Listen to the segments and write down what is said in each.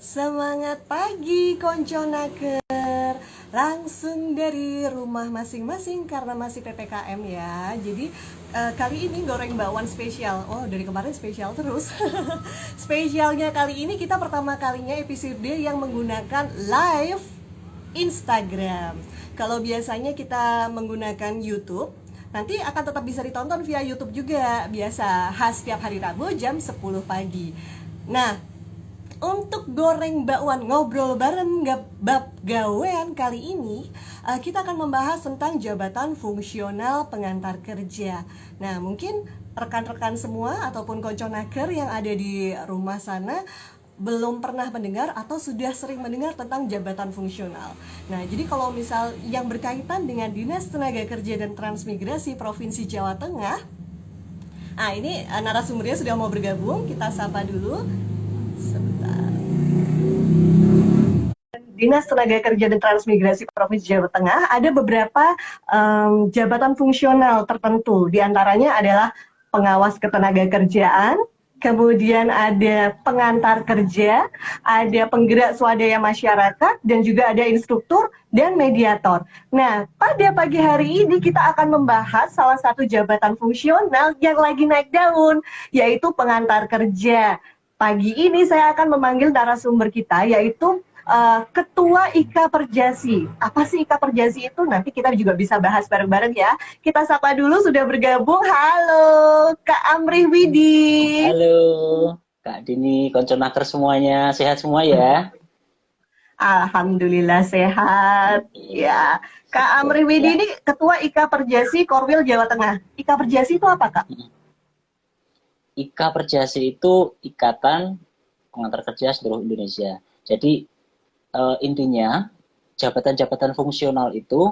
Semangat pagi Konconaker. Langsung dari rumah masing-masing karena masih PPKM ya. Jadi kali ini goreng bakwan spesial. Oh, dari kemarin spesial terus. Spesialnya kali ini kita pertama kalinya episode yang menggunakan live Instagram. Kalau biasanya kita menggunakan YouTube, nanti akan tetap bisa ditonton via YouTube juga. Biasa khas setiap hari Rabu jam 10 pagi. Nah, untuk goreng bakwan ngobrol bareng bab gawean kali ini, kita akan membahas tentang jabatan fungsional pengantar kerja. Nah, mungkin rekan-rekan semua ataupun konconaker yang ada di rumah sana belum pernah mendengar atau sudah sering mendengar tentang jabatan fungsional. Nah, jadi kalau misal yang berkaitan dengan Dinas Tenaga Kerja dan Transmigrasi Provinsi Jawa Tengah, ini narasumbernya sudah mau bergabung, kita sapa dulu. Sebentar. Dinas Tenaga Kerja dan Transmigrasi Provinsi Jawa Tengah ada beberapa jabatan fungsional tertentu. Di antaranya adalah pengawas ketenagakerjaan, kemudian ada pengantar kerja, ada penggerak swadaya masyarakat, dan juga ada instruktur dan mediator. Nah, pada pagi hari ini kita akan membahas salah satu jabatan fungsional yang lagi naik daun, yaitu pengantar kerja. Pagi ini saya akan memanggil narasumber kita, yaitu Ketua IKA Perjasi. Apa sih IKA Perjasi itu? Nanti kita juga bisa bahas bareng-bareng ya. Kita sapa dulu, sudah bergabung. Halo, Kak Amrih Widi. Halo, Kak Dini, konconaker semuanya, sehat semua ya? Alhamdulillah sehat. Ya, Kak Amrih Widi Ya. ini Ketua IKA Perjasi Korwil Jawa Tengah. IKA Perjasi itu apa, Kak? IKA Perjasi itu Ikatan Pengantar Kerja seluruh Indonesia. Jadi intinya jabatan-jabatan fungsional itu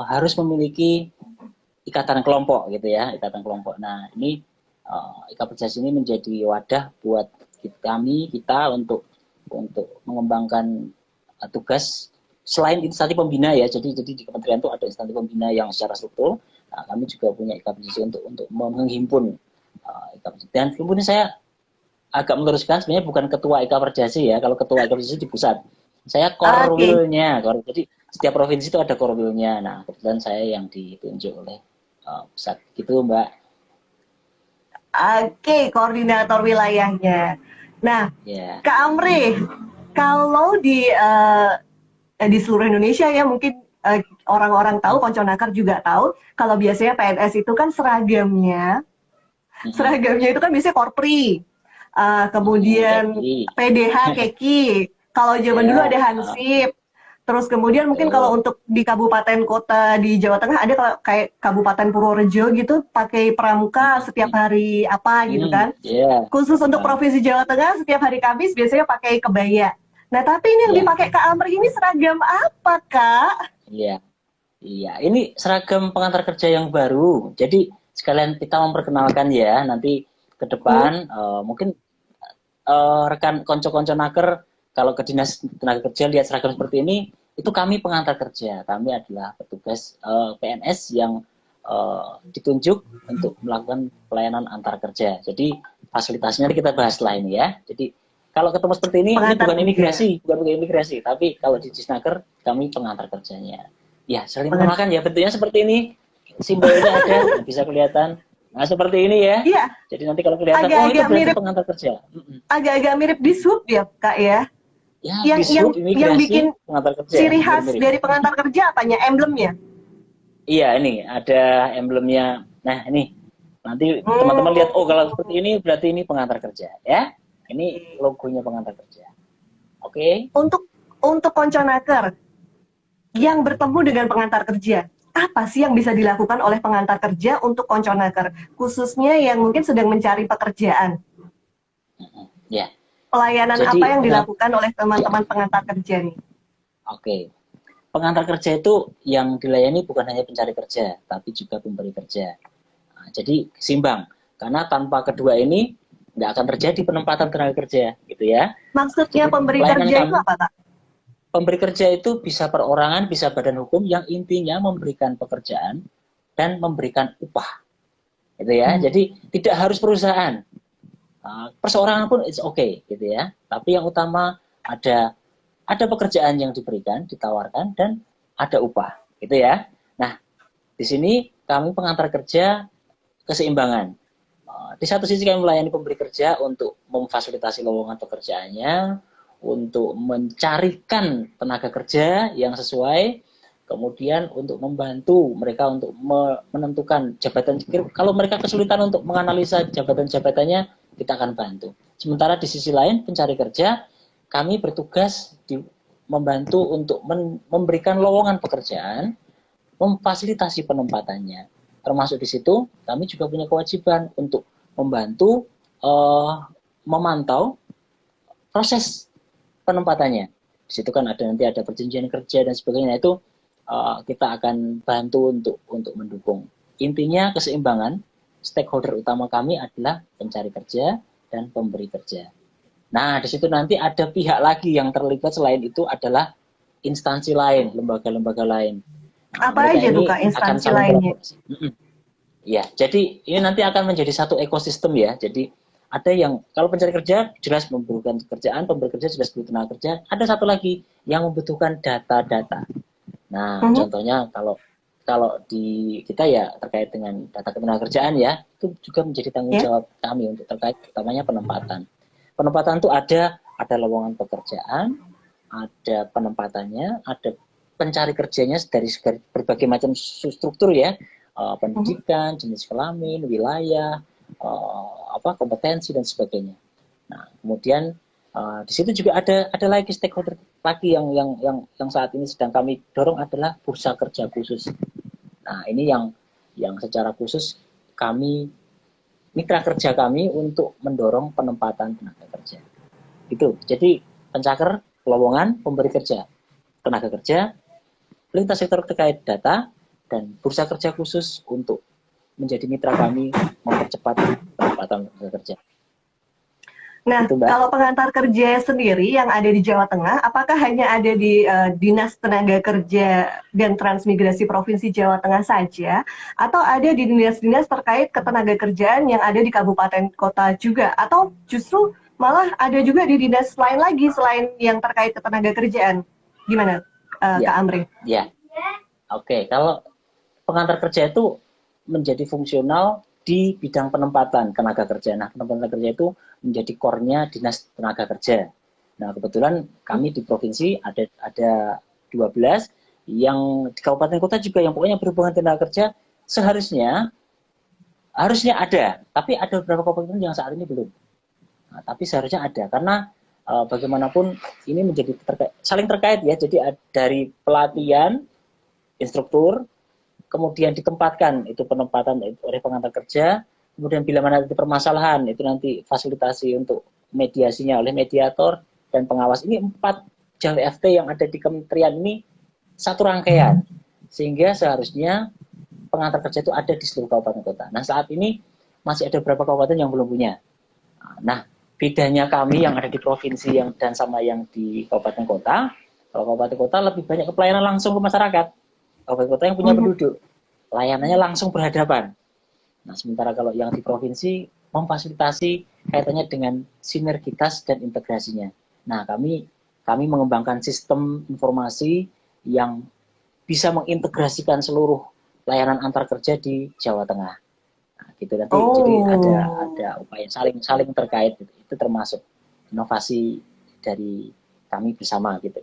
harus memiliki ikatan kelompok gitu ya, ikatan kelompok. Nah ini IKA Perjasi ini menjadi wadah buat kita untuk mengembangkan tugas selain instansi pembina ya. Jadi di kementerian itu ada instansi pembina yang secara struktur. Nah, kami juga punya IKA Perjasi untuk menghimpun IKA Perjasi. Dan kemudian saya agak meluruskan, sebenarnya bukan ketua IKA Perjasi ya. Kalau ketua IKA Perjasi di pusat, saya korwilnya. Jadi setiap provinsi itu ada korwilnya. Nah kebetulan saya yang ditunjuk oleh pusat gitu Mbak. Oke, koordinator wilayahnya. Nah, Ya. Kak Amrih, kalau di seluruh Indonesia ya mungkin orang-orang tahu, konconaker juga tahu, kalau biasanya PNS itu kan seragamnya itu kan biasanya korpri, kemudian PDH Keki, kalau zaman dulu ada Hansip, terus kemudian mungkin kalau untuk di kabupaten kota di Jawa Tengah ada kalau kayak Kabupaten Purworejo gitu pakai pramuka setiap hari apa gitu kan. Khusus untuk Provinsi Jawa Tengah setiap hari Kamis biasanya pakai kebaya. Nah, tapi ini yang dipakai Kak Amrih ini seragam apa, Kak? Iya. Ini seragam pengantar kerja yang baru. Jadi sekalian kita memperkenalkan ya, nanti ke depan mungkin rekan konco-konco naker kalau ke Dinas Tenaga Kerja lihat seragam seperti ini, itu kami pengantar kerja. Kami adalah petugas PNS yang ditunjuk untuk melakukan pelayanan antar kerja. Jadi fasilitasnya nanti kita bahas setelah ini ya. Jadi kalau ketemu seperti ini bukan imigrasi, tapi kalau di Disnaker kami pengantar kerjanya. Ya, sering makan ya, bentuknya seperti ini. Simbolnya ada, bisa kelihatan. Nah, seperti ini ya. Iya. Jadi nanti kalau kelihatan, itu berarti mirip, pengantar kerja. Agak-agak mirip Dishub ya, Kak ya? Ya, yang bikin pengantar kerja, ciri khas dari pengantar kerja apanya? Emblemnya? Iya, ini ada emblemnya. Nah, ini. Nanti teman-teman lihat, oh kalau seperti ini berarti ini pengantar kerja ya. Ini logonya pengantar kerja. Oke. Untuk konconaker yang bertemu dengan pengantar kerja, apa sih yang bisa dilakukan oleh pengantar kerja untuk konconaker, khususnya yang mungkin sedang mencari pekerjaan? Ya. Pelayanan apa yang dilakukan oleh teman-teman pengantar kerja nih? Oke. Pengantar kerja itu yang dilayani bukan hanya pencari kerja, tapi juga pemberi kerja. Nah, jadi seimbang, karena tanpa kedua ini nggak akan terjadi penempatan tenaga kerja, gitu ya. Maksudnya pemberi kerja itu apa, Kak? Pemberi kerja itu bisa perorangan, bisa badan hukum yang intinya memberikan pekerjaan dan memberikan upah, gitu ya. Jadi tidak harus perusahaan, perseorangan pun it's okay, gitu ya. Tapi yang utama ada pekerjaan yang diberikan, ditawarkan, dan ada upah, gitu ya. Nah, di sini kami pengantar kerja keseimbangan. Di satu sisi kami melayani pemberi kerja untuk memfasilitasi lowongan pekerjaannya, untuk mencarikan tenaga kerja yang sesuai, kemudian untuk membantu mereka untuk menentukan jabatan. Kalau mereka kesulitan untuk menganalisa jabatan-jabatannya, kita akan bantu. Sementara di sisi lain, pencari kerja, kami bertugas membantu untuk memberikan lowongan pekerjaan, memfasilitasi penempatannya. Termasuk di situ, kami juga punya kewajiban untuk membantu memantau proses penempatannya. Di situ kan nanti ada perjanjian kerja dan sebagainya. Itu kita akan bantu untuk mendukung. Intinya keseimbangan, stakeholder utama kami adalah pencari kerja dan pemberi kerja. Nah, di situ nanti ada pihak lagi yang terlibat selain itu adalah instansi lain, lembaga-lembaga lain. Nah, Apa aja tuh Kak instansi lainnya? Ya, jadi ini nanti akan menjadi satu ekosistem ya. Jadi ada yang kalau pencari kerja jelas membutuhkan pekerjaan, pemberi kerja jelas butuh tenaga kerja. Ada satu lagi yang membutuhkan data-data. Nah, contohnya kalau di kita ya terkait dengan data ketenagakerjaan ya, itu juga menjadi tanggung jawab kami untuk terkait utamanya penempatan. Penempatan itu ada lowongan pekerjaan, ada penempatannya, ada pencari kerjanya dari berbagai macam struktur ya, pendidikan, jenis kelamin, wilayah, kompetensi dan sebagainya. Nah, kemudian di situ juga ada lagi stakeholder lagi yang saat ini sedang kami dorong adalah bursa kerja khusus. Nah, ini yang secara khusus kami mitra kerja kami untuk mendorong penempatan tenaga kerja. Itu. Jadi pencaker, lowongan, pemberi kerja, tenaga kerja, lintas sektor terkait data, dan bursa kerja khusus untuk menjadi mitra kami mempercepat penempatan tenaga kerja. Nah, itu, kalau pengantar kerja sendiri yang ada di Jawa Tengah, apakah hanya ada di Dinas Tenaga Kerja dan Transmigrasi Provinsi Jawa Tengah saja, atau ada di dinas-dinas terkait ketenaga kerjaan yang ada di kabupaten kota juga, atau justru malah ada juga di dinas lain lagi selain yang terkait ketenaga kerjaan? Gimana, Kak Amri? Ya, oke. Kalau pengantar kerja itu menjadi fungsional di bidang penempatan tenaga kerja. Nah, penempatan tenaga kerja itu menjadi core-nya Dinas Tenaga Kerja. Nah, kebetulan kami di provinsi ada 12 yang di kabupaten kota juga yang pokoknya berhubungan tenaga kerja harusnya ada, tapi ada beberapa kabupaten yang saat ini belum. Nah, tapi seharusnya ada karena bagaimanapun ini menjadi saling terkait ya. Jadi dari pelatihan instruktur, kemudian ditempatkan itu penempatan oleh pengantar kerja, kemudian bila mana ada permasalahan itu nanti fasilitasi untuk mediasinya oleh mediator dan pengawas. Ini 4 JWFT yang ada di kementerian ini satu rangkaian, sehingga seharusnya pengantar kerja itu ada di seluruh kabupaten kota. Nah, saat ini masih ada beberapa kabupaten yang belum punya. Nah, bedanya kami yang ada di provinsi dan sama yang di kabupaten kota, kalau kabupaten kota lebih banyak ke pelayanan langsung ke masyarakat. Kabupaten kota yang punya penduduk, layanannya langsung berhadapan. Nah, sementara kalau yang di provinsi memfasilitasi kaitannya dengan sinergitas dan integrasinya. Nah, kami mengembangkan sistem informasi yang bisa mengintegrasikan seluruh layanan antar kerja di Jawa Tengah. Nah, gitu nanti. Jadi ada upaya saling terkait. Itu termasuk inovasi dari kami bersama gitu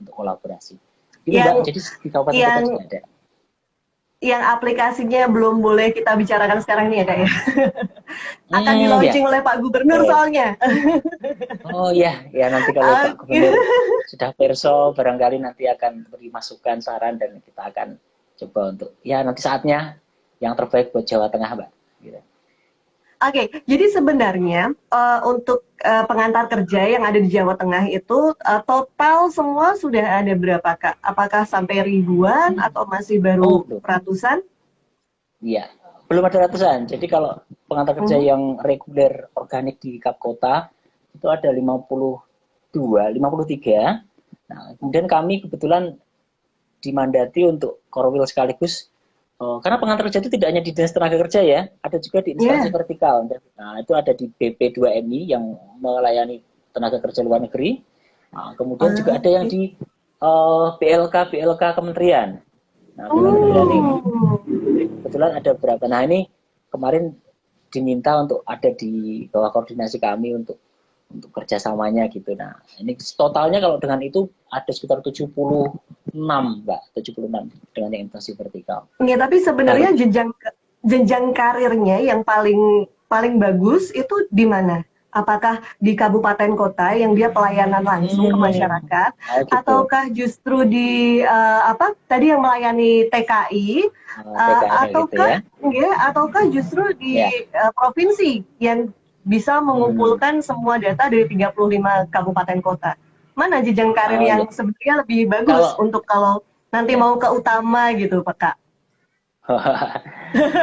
untuk kolaborasi. Jadi di kabupaten kota juga ada. Yang aplikasinya belum boleh kita bicarakan sekarang ini ya Kak ya. Akan di launching oleh Pak Gubernur soalnya. Oh ya nanti kalau Pak Gubernur sudah perso barangkali nanti akan beri masukan, saran, dan kita akan coba untuk nanti saatnya yang terbaik buat Jawa Tengah, Mbak. Gitu. Oke, jadi sebenarnya untuk pengantar kerja yang ada di Jawa Tengah itu total semua sudah ada berapa Kak? Apakah sampai ribuan atau masih baru ratusan? Iya, belum ada ratusan. Jadi kalau pengantar kerja yang reguler organik di Kap Kota itu ada 53. Nah, kemudian kami kebetulan dimandati untuk korwil sekaligus. Karena pengantar kerja itu tidak hanya di Dinas Tenaga Kerja ya, ada juga di instansi vertikal. Nah, itu ada di BP2MI yang melayani tenaga kerja luar negeri. Kemudian juga ada yang Oke. di BLK kementerian. Nah, BLK kementerian ini Oh. kebetulan ada beberapa. Nah, ini kemarin diminta untuk ada di bawah koordinasi kami untuk kerjasamanya gitu. Nah, ini totalnya kalau dengan itu ada sekitar 76, Mbak, 76 dengan yang investasi vertikal. Ya, tapi sebenarnya Baru jenjang karirnya yang paling paling bagus itu di mana? Apakah di kabupaten kota yang dia pelayanan langsung ke masyarakat, gitu. ataukah justru di apa tadi yang melayani TKI, TKI gitu ataukah ya. ya, ataukah justru di Ya. provinsi yang bisa Hmm. mengumpulkan semua data dari 35 kabupaten kota? Mana jenjang karir Ya. yang sebenarnya lebih bagus Kalau untuk kalau nanti ya. mau ke utama gitu, Pak Kak?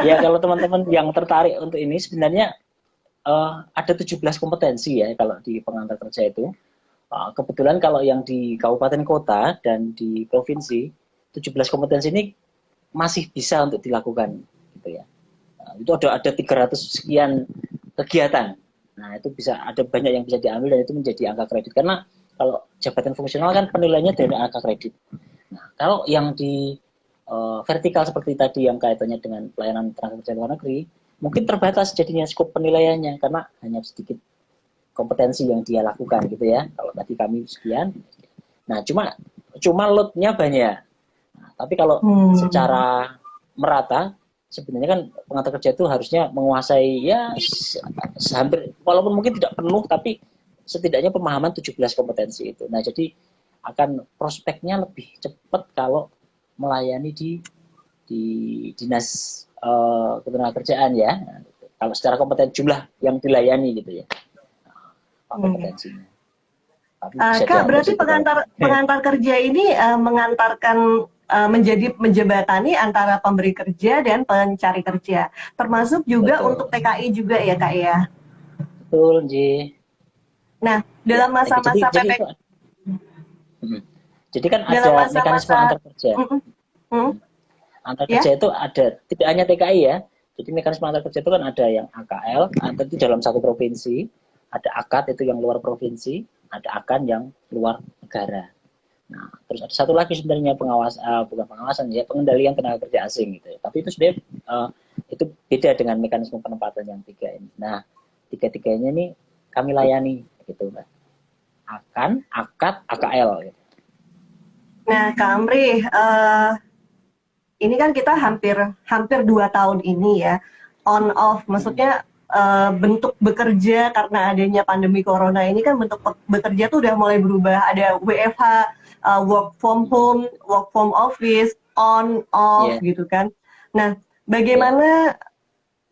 Ya, kalau teman-teman yang tertarik untuk ini sebenarnya ada 17 kompetensi ya kalau di pengantar kerja itu. Kebetulan kalau yang di kabupaten kota dan di provinsi, 17 kompetensi ini masih bisa untuk dilakukan gitu ya. Itu ada 300 sekian kegiatan. Nah, itu bisa ada banyak yang bisa diambil dan itu menjadi angka kredit karena kalau jabatan fungsional kan penilaiannya dari angka kredit. Nah, kalau yang di vertikal seperti tadi yang kaitannya dengan pelayanan tenaga kerja luar negeri, mungkin terbatas jadinya skop penilaiannya karena hanya sedikit kompetensi yang dia lakukan gitu ya. Kalau tadi kami sekian. Nah, cuma load-nya banyak. Nah, tapi kalau Hmm. secara merata sebenarnya kan pengantar kerja itu harusnya menguasai ya hampir walaupun mungkin tidak penuh tapi setidaknya pemahaman 17 kompetensi itu. Nah, jadi akan prospeknya lebih cepat kalau melayani di dinas ketenagakerjaan ya. Nah, gitu. Kalau secara kompeten jumlah yang dilayani gitu ya, Hmm. kompetensinya. Tapi bisa Kak, diatur berarti situ kalau pengantar pengantar kerja ini mengantarkan menjadi menjembatani antara pemberi kerja dan pencari kerja, termasuk juga untuk betul. TKI juga ya, Kak ya. Betul, Ji. Nah, Ya, dalam masa-masa jadi PP, itu jadi kan dalam ada mekanisme masa-masa, antar kerja. mm, mm, Antar ya, kerja itu ada tidak hanya TKI ya. Jadi mekanisme antar kerja itu kan ada yang AKL, antar itu dalam satu provinsi, ada AKAD itu yang luar provinsi, ada AKAN yang luar negara. Nah, terus ada satu lagi sebenarnya bukan pengawasan ya, pengendalian tenaga kerja asing gitu ya. Tapi itu sebenarnya itu beda dengan mekanisme penempatan yang tiga ini. Nah, tiga-tiganya ini kami layani gitu, Mbak. AKAN, AKAD, AKL gitu. nah Kak Amri, ini kan kita hampir hampir 2 tahun ini ya on off, maksudnya bentuk bekerja karena adanya pandemi corona ini kan bentuk bekerja tuh udah mulai berubah, ada WFH, work from home, work from office, on off Ya, gitu kan. Nah, ya. bagaimana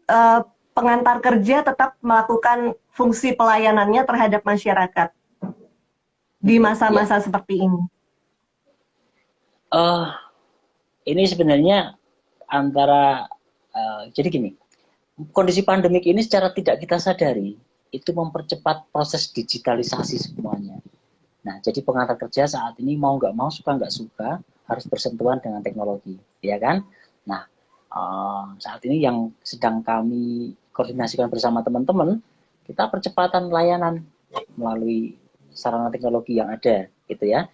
eh, pengantar kerja tetap melakukan fungsi pelayanannya terhadap masyarakat di Ya. masa-masa seperti ini? Uh, ini sebenarnya antara jadi gini, kondisi pandemik ini secara tidak kita sadari itu mempercepat proses digitalisasi semuanya. Nah, jadi pengantar kerja saat ini mau nggak mau, suka nggak suka, harus bersentuhan dengan teknologi, ya kan? Nah, saat ini yang sedang kami koordinasikan bersama teman-teman, kita percepatan layanan melalui sarana teknologi yang ada, gitu ya.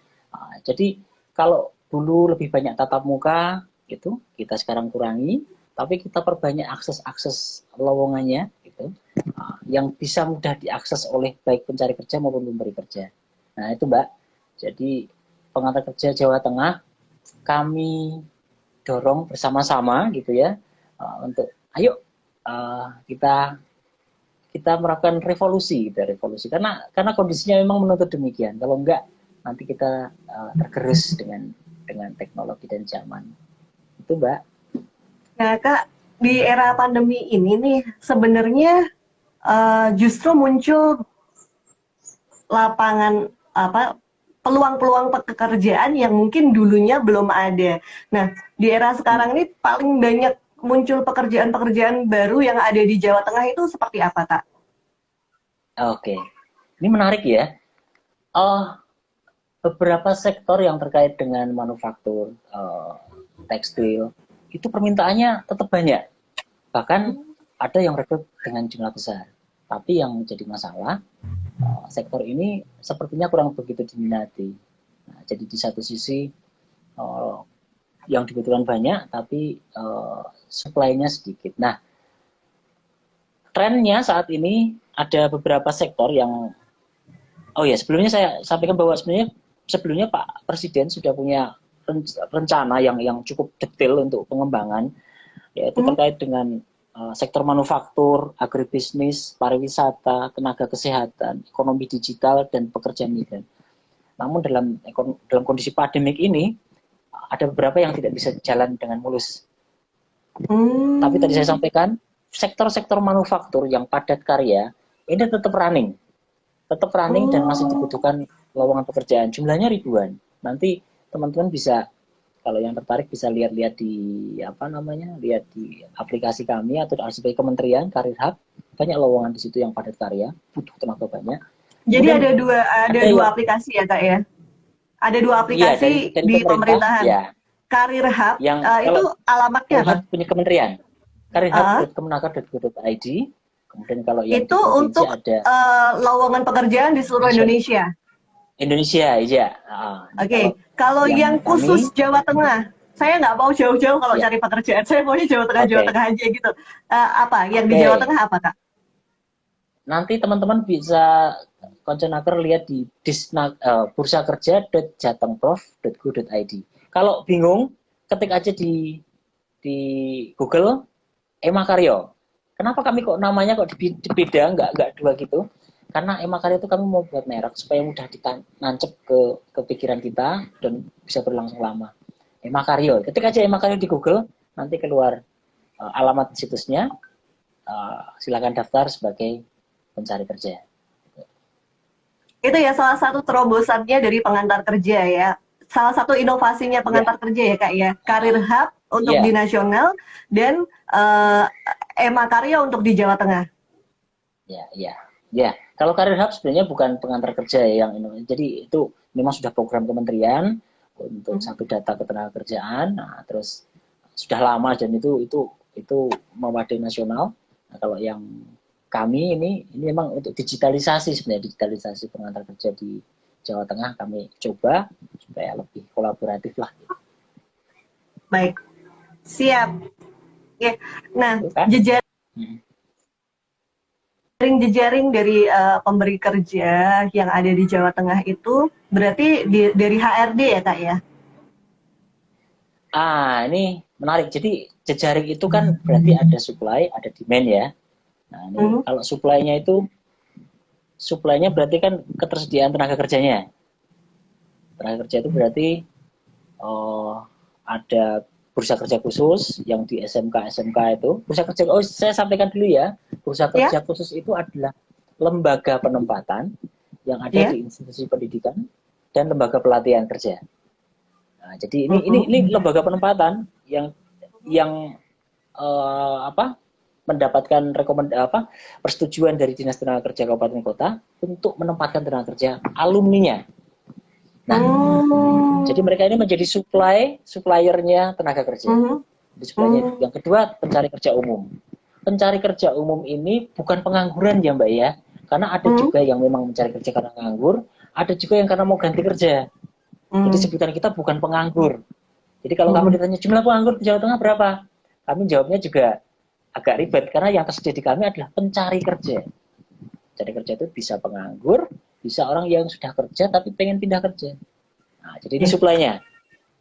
Jadi kalau dulu lebih banyak tatap muka, gitu, kita sekarang kurangi, tapi kita perbanyak akses-akses lowongannya, gitu, yang bisa mudah diakses oleh baik pencari kerja maupun pemberi kerja. Nah, itu Mbak. Jadi pengantar kerja Jawa Tengah kami dorong bersama-sama gitu ya untuk ayo kita kita melakukan revolusi gitu, revolusi karena kondisinya memang menuntut demikian. Kalau enggak nanti kita tergerus dengan teknologi dan zaman. Itu Mbak. Nah, Kak, di era pandemi ini nih sebenarnya justru muncul lapangan apa peluang-peluang pekerjaan yang mungkin dulunya belum ada. Nah, di era sekarang ini paling banyak muncul pekerjaan-pekerjaan baru yang ada di Jawa Tengah itu seperti apa, Kak? Oke. Ini menarik ya. Oh, beberapa sektor yang terkait dengan manufaktur, tekstil, itu permintaannya tetap banyak. Bahkan ada yang rekrut dengan jumlah besar. Tapi yang menjadi masalah, sektor ini sepertinya kurang begitu diminati. Nah, jadi di satu sisi yang dibutuhkan banyak, tapi supply-nya sedikit. Nah, trennya saat ini ada beberapa sektor yang, oh ya, sebelumnya saya sampaikan bahwa sebelumnya Pak Presiden sudah punya rencana yang cukup detail untuk pengembangan, yaitu terkait dengan sektor manufaktur, agribisnis, pariwisata, tenaga kesehatan, ekonomi digital, dan pekerjaan migran. Namun dalam kondisi pandemik ini, ada beberapa yang tidak bisa jalan dengan mulus. Tapi tadi saya sampaikan, sektor-sektor manufaktur yang padat karya, ini tetap running. Tetap running dan masih dibutuhkan lowongan pekerjaan. Jumlahnya ribuan. Nanti teman-teman bisa, kalau yang tertarik bisa lihat-lihat lihat di aplikasi kami atau sebagai kementerian Karir Hub, banyak lowongan di situ yang padat karya, butuh tenaga banyak. Jadi Kemudian ada dua aplikasi ya Kak ya? Ada dua aplikasi dari di pemerintahan. Ya. Karir Hub, yang itu alamatnya apa? Punya kementerian. karirhub.kemenaker.go.id. Kemudian kalau yang itu untuk ada lowongan pekerjaan di seluruh Indonesia. Ya. Oke. Kalau yang khusus Jawa Tengah, saya nggak mau jauh-jauh kalau cari pekerjaan. Saya maunya Jawa Tengah aja gitu. Apa yang di Jawa Tengah apa Kak? Nanti teman-teman bisa Konconaker lihat di bursakerja.jatengprof.go.id. Kalau bingung, ketik aja di Google Emma Karyo. Kenapa kami kok namanya kok beda, nggak dua gitu? Karena Emma Karyo itu kami mau buat merek supaya mudah ditancap ke pikiran kita dan bisa berlangsung lama. Emma Karyo, ketik aja Emma Karyo di Google, nanti keluar alamat situsnya. Silakan daftar sebagai pencari kerja. Itu ya salah satu terobosannya dari pengantar kerja ya. Salah satu inovasinya pengantar kerja ya Kak ya. Karir Hub untuk di nasional dan Emma Karyo untuk di Jawa Tengah. Ya. Kalau Karir Hub sebenarnya bukan pengantar kerja yang ini. Jadi itu memang sudah program kementerian untuk satu data ketenagakerjaan. Nah, terus sudah lama dan itu mewadai nasional. Nah, kalau yang kami ini memang untuk digitalisasi sebenarnya, digitalisasi pengantar kerja di Jawa Tengah kami coba supaya lebih kolaboratif lah. Baik, siap. Ya. Nah, jejaring dari pemberi kerja yang ada di Jawa Tengah itu berarti dari HRD ya Kak ya? Ini menarik. Jadi jejaring itu kan berarti ada supply, ada demand ya. Nah, ini kalau supply-nya berarti kan ketersediaan tenaga kerjanya. Tenaga kerja itu berarti ada bursa kerja khusus yang di SMK itu. Bursa kerja, saya sampaikan dulu ya. Bursa kerja khusus itu adalah lembaga penempatan yang ada di institusi pendidikan dan lembaga pelatihan kerja. Nah, jadi ini lembaga penempatan yang mendapatkan persetujuan dari Dinas Tenaga Kerja Kabupaten Kota untuk menempatkan tenaga kerja alumninya. Nah, jadi mereka ini menjadi suppliernya tenaga kerja. Yang kedua, pencari kerja umum. Pencari kerja umum ini bukan pengangguran ya Mbak ya, karena ada juga yang memang mencari kerja karena nganggur, ada juga yang karena mau ganti kerja. Jadi sebutan kita bukan penganggur. Jadi kalau kamu ditanya jumlah penganggur di Jawa Tengah berapa, kami jawabnya juga agak ribet karena yang tersedia di kami adalah pencari kerja. Pencari kerja itu bisa penganggur, bisa orang yang sudah kerja tapi pengen pindah kerja. Nah, jadi ini supply-nya.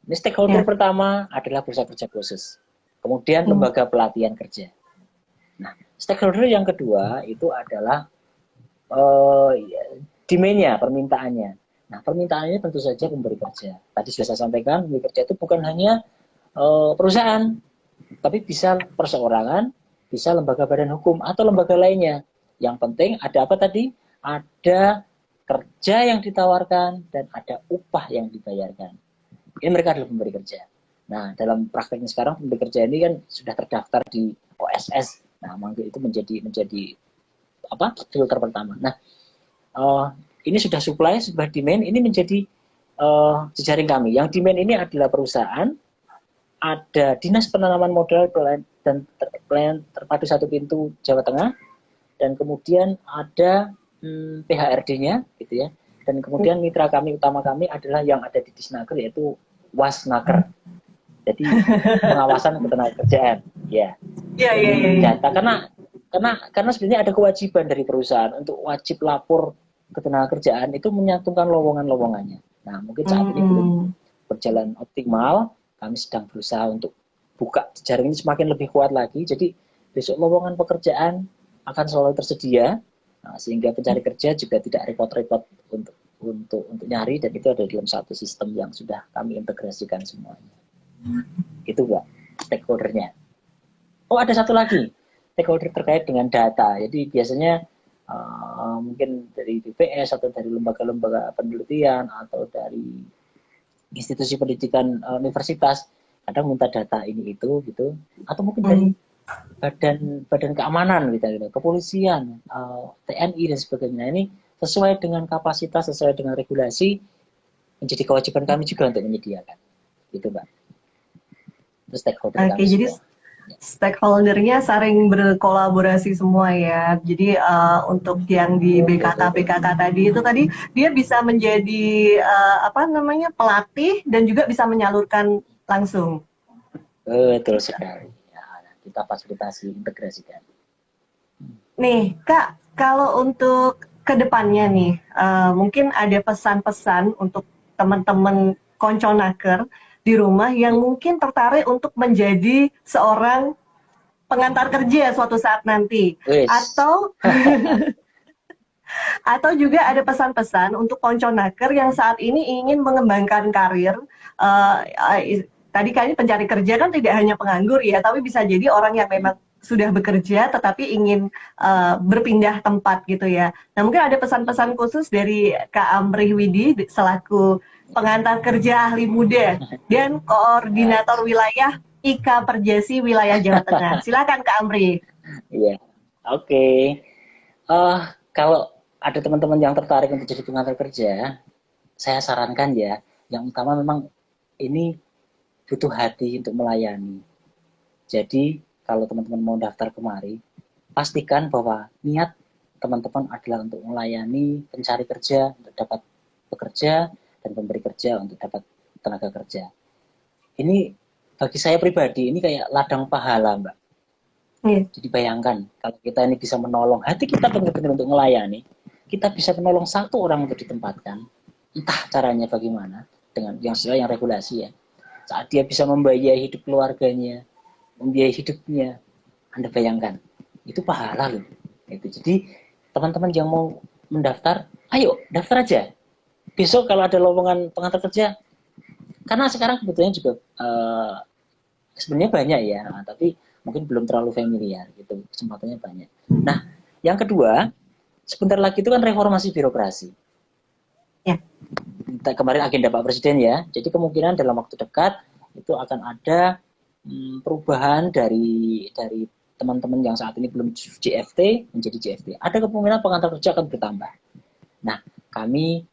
Ini stakeholder pertama adalah bursa kerja khusus. Kemudian lembaga pelatihan kerja. Nah, stakeholder yang kedua itu adalah demand-nya, permintaannya. Nah, permintaannya tentu saja pemberi kerja. Tadi sudah saya sampaikan, pemberi kerja itu bukan hanya perusahaan, tapi bisa perseorangan, bisa lembaga badan hukum atau lembaga lainnya. Yang penting ada apa tadi? Ada kerja yang ditawarkan dan ada upah yang dibayarkan. Ini mereka adalah pemberi kerja. Nah, dalam prakteknya sekarang pemberi kerja ini kan sudah terdaftar di OSS. Nah, itu menjadi filter pertama. Nah, ini sudah supply, sudah demand, ini menjadi jejaring kami. Yang demand ini adalah perusahaan, ada Dinas Penanaman Modal dan Pelayanan Terpadu Satu Pintu Jawa Tengah, dan kemudian ada PHRD-nya gitu ya. Dan kemudian mitra kami utama kami adalah yang ada di Disnaker, yaitu Wasnaker. Jadi pengawasan ketenagakerjaan, ya. Iya, iya, iya, Jadi iya. data karena sebenarnya ada kewajiban dari perusahaan untuk wajib lapor ketenagakerjaan itu menyatukan lowongan-lowongannya. Nah, mungkin saat ini belum Hmm. berjalan optimal. Kami sedang berusaha untuk buka jaring ini semakin lebih kuat lagi. Jadi besok lowongan pekerjaan akan selalu tersedia, sehingga pencari kerja juga tidak repot-repot untuk nyari, dan itu ada dalam satu sistem yang sudah kami integrasikan semuanya. Itu Mbak, stakeholdernya. Oh, ada satu lagi, stakeholder terkait dengan data. Jadi biasanya mungkin dari BPS atau dari lembaga-lembaga penelitian atau dari institusi pendidikan universitas kadang minta data ini itu gitu, atau mungkin dari badan keamanan gitu, kepolisian, TNI dan sebagainya. Nah, ini sesuai dengan kapasitas, sesuai dengan regulasi, menjadi kewajiban kami juga untuk menyediakan. Gitu, Mbak. Itu stakeholder Oke, kami jadi semua. stakeholdernya saling berkolaborasi semua ya. Jadi untuk yang di BKK tadi dia bisa menjadi apa namanya pelatih dan juga bisa menyalurkan langsung. Betul sekali. Ya, kita fasilitasi, integrasikan. Nih, Kak, kalau untuk kedepannya nih, mungkin ada pesan-pesan untuk teman-teman konconaker di rumah yang mungkin tertarik untuk menjadi seorang pengantar kerja suatu saat nanti, Wis. atau juga ada pesan-pesan untuk konconaker yang saat ini ingin mengembangkan karir. Tadi kayaknya pencari kerja kan tidak hanya penganggur ya, tapi bisa jadi orang yang memang sudah bekerja tetapi ingin berpindah tempat gitu ya. Nah, mungkin ada pesan-pesan khusus dari Kak Amrih Widi selaku pengantar kerja ahli muda dan koordinator wilayah IKA Perjasi wilayah Jawa Tengah. Silakan Kak Amrih. Iya. Oke. Kalau ada teman-teman yang tertarik untuk jadi pengantar kerja, saya sarankan ya, yang utama memang ini butuh hati untuk melayani. Jadi kalau teman-teman mau daftar kemari, pastikan bahwa niat teman-teman adalah untuk melayani pencari kerja untuk dapat bekerja dan pemberi kerja untuk dapat tenaga kerja. Ini bagi saya pribadi ini kayak ladang pahala, Mbak. Jadi bayangkan kalau kita ini bisa menolong, hati kita benar-benar untuk melayani, kita bisa menolong satu orang untuk ditempatkan, entah caranya bagaimana, dengan yang sesuai yang regulasi ya. Saat dia bisa membiayai hidup keluarganya, membiayai hidupnya, Anda bayangkan, itu pahala loh. Itu. Jadi teman-teman yang mau mendaftar, ayo daftar aja. Besok kalau ada lowongan pengantar kerja, karena sekarang kebetulan juga sebenarnya banyak ya, tapi mungkin belum terlalu familiar gitu, kesempatannya banyak. Nah, yang kedua, sebentar lagi itu kan reformasi birokrasi. Ya. Kemarin agenda Pak Presiden ya, jadi kemungkinan dalam waktu dekat itu akan ada perubahan dari teman-teman yang saat ini belum JFT menjadi JFT. Ada kemungkinan pengantar kerja akan bertambah. Nah, kami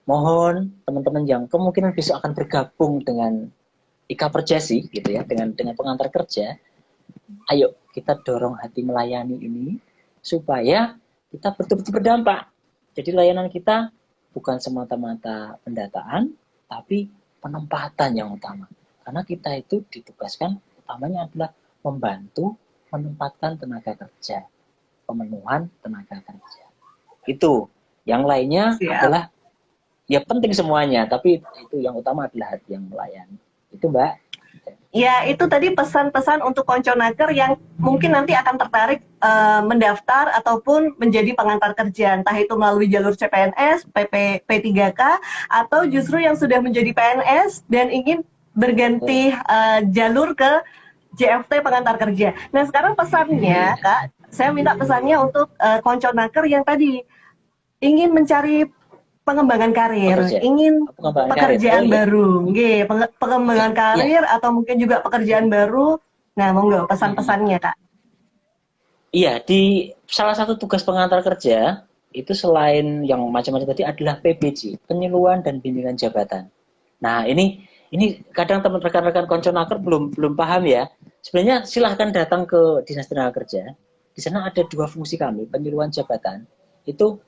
mohon teman-teman yang kemungkinan besok akan bergabung dengan IKA Perjasi gitu ya, dengan pengantar kerja, ayo kita dorong hati melayani ini supaya kita betul-betul berdampak. Jadi layanan kita bukan semata-mata pendataan, tapi penempatan yang utama. Karena kita itu ditugaskan utamanya adalah membantu menempatkan tenaga kerja, pemenuhan tenaga kerja. Itu. Yang lainnya adalah ya penting semuanya, tapi itu yang utama adalah hati yang melayani. Itu Mbak. Ya, itu tadi pesan-pesan untuk konconaker yang mungkin nanti akan tertarik mendaftar ataupun menjadi pengantar kerja, entah itu melalui jalur CPNS, P3K, atau justru yang sudah menjadi PNS dan ingin berganti jalur ke JFT pengantar kerja. Nah, sekarang pesannya, Kak, saya minta pesannya untuk konconaker yang tadi ingin mencari pengembangan karir, ingin pekerjaan baru, pengembangan karir atau mungkin juga pekerjaan baru. Nah, monggo pesan-pesannya, Kak. Iya, di salah satu tugas pengantar kerja itu selain yang macam-macam tadi adalah PBJ, penyuluhan dan bimbingan jabatan. Nah, ini kadang teman rekan-rekan konconaker belum paham ya. Sebenarnya silahkan datang ke Dinas Tenaga Kerja. Di sana ada dua fungsi kami, penyuluhan jabatan. Itu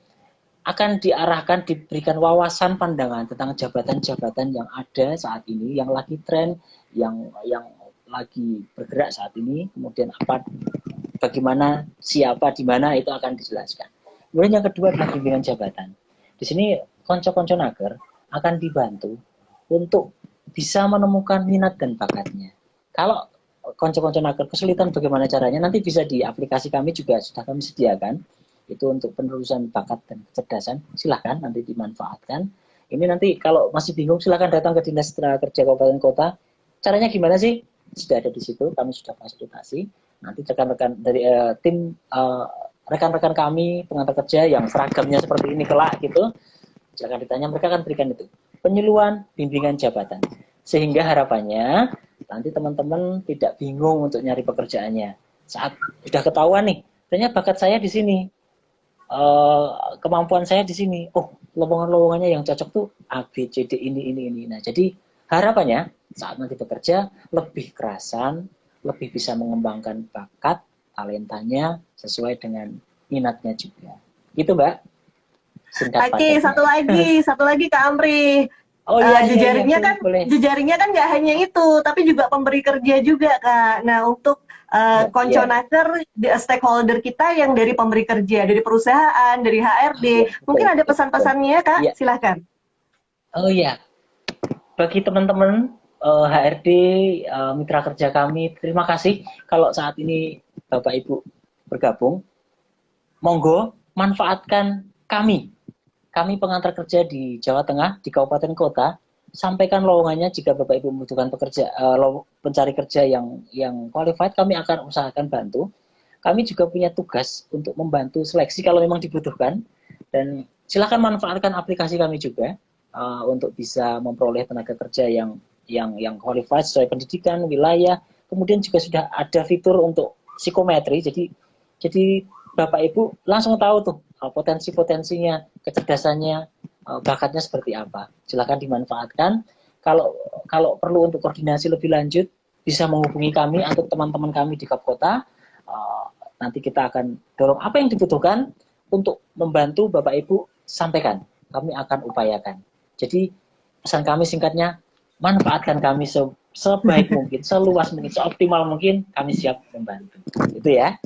akan diarahkan, diberikan wawasan pandangan tentang jabatan-jabatan yang ada saat ini, yang lagi tren, yang lagi bergerak saat ini, kemudian apa, bagaimana, siapa, di mana, itu akan dijelaskan. Kemudian yang kedua adalah bimbingan jabatan. Di sini konco-konco naker akan dibantu untuk bisa menemukan minat dan bakatnya. Kalau konco-konco naker kesulitan bagaimana caranya, nanti bisa di aplikasi kami juga sudah kami sediakan. Itu untuk penelusuran bakat dan kecerdasan, silahkan nanti dimanfaatkan. Ini nanti kalau masih bingung, silahkan datang ke Dinas Tenaga Kerja Kabupaten Kota. Caranya gimana sih? Sudah ada di situ, kami sudah fasilitasi. Nanti rekan-rekan dari tim rekan-rekan kami pengantar kerja yang seragamnya seperti ini kelak gitu, silahkan ditanya, mereka akan berikan itu penyuluhan, bimbingan jabatan, sehingga harapannya nanti teman-teman tidak bingung untuk nyari pekerjaannya. Saat sudah ketahuan nih, ternyata bakat saya di sini, kemampuan saya di sini, oh lowongan-lowongannya yang cocok tuh A, B, C, D, ini. Nah, jadi harapannya saat nanti bekerja lebih kerasan, lebih bisa mengembangkan bakat, talentanya sesuai dengan minatnya juga. Gitu, Mbak. Singkat Oke, satu lagi Kak Amri. Oh iya, Jejaringnya boleh, kan, boleh. jejaringnya kan nggak hanya itu, tapi juga pemberi kerja juga Kak. Nah, untuk konco naker, stakeholder kita yang dari pemberi kerja, dari perusahaan, dari HRD, mungkin ada pesan-pesannya Kak, silahkan. Oh iya, bagi teman-teman HRD, mitra kerja kami, terima kasih kalau saat ini Bapak Ibu bergabung. Monggo manfaatkan kami pengantar kerja di Jawa Tengah, di kabupaten kota, sampaikan lowongannya jika Bapak Ibu membutuhkan pencari kerja yang qualified, kami akan usahakan bantu. Kami juga punya tugas untuk membantu seleksi kalau memang dibutuhkan, dan silakan manfaatkan aplikasi kami juga untuk bisa memperoleh tenaga kerja yang qualified sesuai pendidikan, wilayah. Kemudian juga sudah ada fitur untuk psikometri, jadi Bapak Ibu langsung tahu tuh potensi-potensinya, kecerdasannya, bakatnya seperti apa. Silakan dimanfaatkan. Kalau perlu untuk koordinasi lebih lanjut, bisa menghubungi kami atau teman-teman kami di Kap Kota. Nanti kita akan dorong apa yang dibutuhkan untuk membantu Bapak Ibu, sampaikan. Kami akan upayakan. Jadi pesan kami singkatnya, manfaatkan kami sebaik mungkin, seluas mungkin, seoptimal mungkin, kami siap membantu. Itu ya.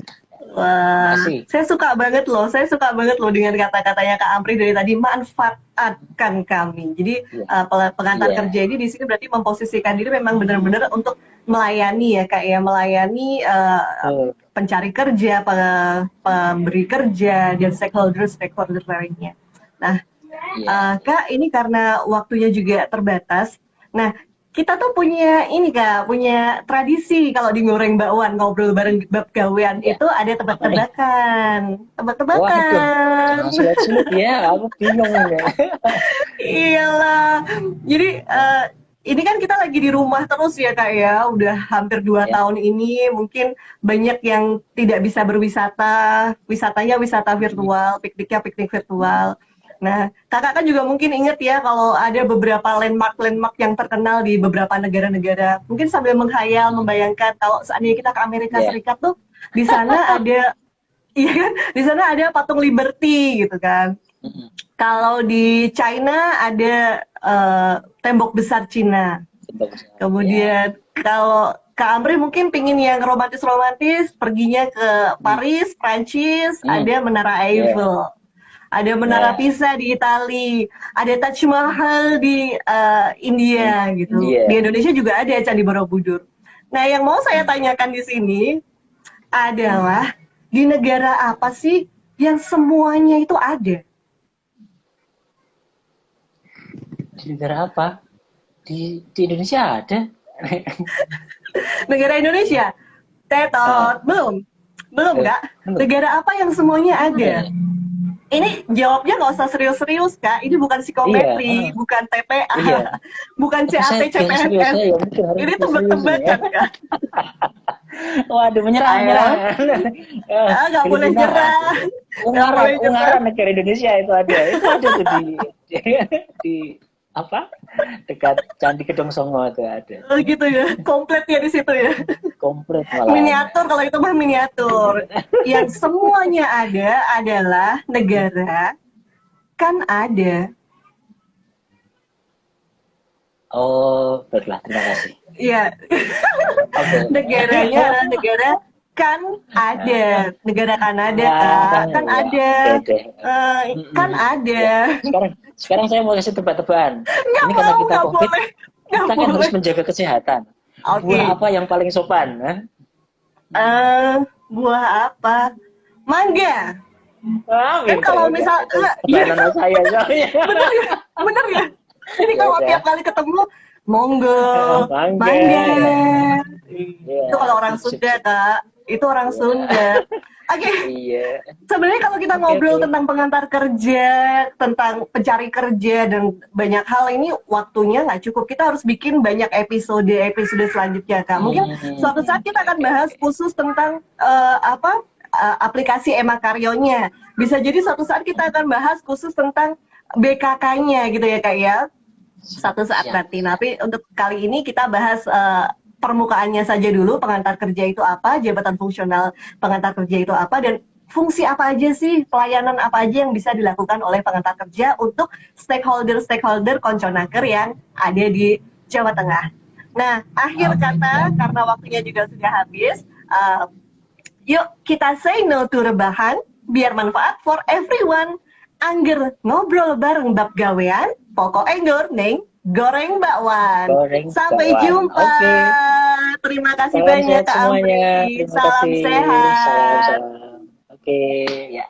Wah, saya suka banget loh dengan kata-katanya Kak Amri dari tadi, manfaatkan kami. Jadi pengantar kerja ini di sini berarti memposisikan diri memang benar-benar untuk melayani ya Kak ya, melayani pencari kerja, pemberi kerja, dan stakeholder lainnya. Nah, Kak, ini karena waktunya juga terbatas. Nah, kita tuh punya ini Kak, punya tradisi kalau di Goreng Bakwan, ngobrol bareng bab gawean itu ada tebak-tebakan. Tebak-tebakan. Sulit ya, aku bingung ya. Iyalah. Jadi ini kan kita lagi di rumah terus ya Kak ya, udah hampir 2 tahun ini, mungkin banyak yang tidak bisa berwisata, wisatanya wisata virtual, pikniknya piknik virtual. Nah, kakak kan juga mungkin inget ya kalau ada beberapa landmark yang terkenal di beberapa negara-negara. Mungkin sambil menghayal, membayangkan kalau seandainya kita ke Amerika Serikat tuh, di sana ada, iya kan, di sana ada patung Liberty gitu kan. Kalau di China ada tembok besar Cina. Kemudian kalau Kak Amri mungkin pingin yang romantis-romantis, perginya ke Paris, Prancis, ada Menara Eiffel. Ada Menara Pisa di Itali, ada Taj Mahal di India gitu. Di Indonesia juga ada Candi Borobudur. Nah, yang mau saya tanyakan di sini adalah di negara apa sih yang semuanya itu ada? Di negara apa? Di Indonesia ada. Negara Indonesia? Tetot, belum Kak. Negara apa yang semuanya ada? Ini jawabnya nggak usah serius-serius Kak, ini bukan psikometri, bukan TPA, bukan CAT, CPNS, ini tebak-tebakan Kak. Waduh, menyerah. Nggak boleh nyerah. Ungaran negara Indonesia itu ada tuh di apa, dekat Candi Gedong Songo itu ada. Oh gitu ya, komplit ya di situ ya. Komplit malah. Miniatur, kalau itu mah miniatur. Yang semuanya ada adalah negara kan ada. Oh, baiklah, terima kasih. Iya, Oke. negaranya adalah negara kan ada, negara Kanada Kak, kan Ya, ada. oke deh. Kan Mm-mm. ada. Ya, sekarang saya mau kasih tebak-tebakan. Nggak Ini karena mau, kita nggak COVID, boleh, nggak kita kan harus boleh. menjaga kesehatan. Oke. Buah apa yang paling sopan? Hah? eh Buah apa? Mangga. Ah, Kan beda kalau ya. misal, Itu iya, tebak nama saya soalnya. bener ya, bener ya. Jadi Ya kalau udah. tiap kali ketemu, monggo, Mangga. mangga. Ya. Itu kalau Ya, orang sip, sip, Sunda, sip. Kak. Itu orang Ya. Sunda. Oke, Iya. sebenarnya kalau kita Oke, ngobrol oke. tentang pengantar kerja, tentang pencari kerja, dan banyak hal ini waktunya nggak cukup. Kita harus bikin banyak episode selanjutnya, Kak. Mungkin suatu saat Oke, kita akan oke, bahas oke. khusus tentang aplikasi Emakaryonya. Bisa jadi suatu saat kita akan bahas khusus tentang BKK-nya gitu ya, Kak ya. Satu saat Siap, nanti. siap. Tapi untuk kali ini kita bahas permukaannya saja dulu, pengantar kerja itu apa, jabatan fungsional pengantar kerja itu apa, dan fungsi apa aja sih, pelayanan apa aja yang bisa dilakukan oleh pengantar kerja untuk stakeholder konconaker yang ada di Jawa Tengah. Nah, akhir Oke, kata, siap. karena waktunya juga sudah habis, yuk kita say no to rebahan, biar manfaat for everyone. Angger ngobrol bareng bab gawean, pokok enggur neng goreng bakwan. Goreng Sampai bakwan. jumpa. Oke. Terima kasih Salam banyak sehat Kak semuanya. Amri. Terima Salam kasih. Salam, sehat. salam. Oke, ya.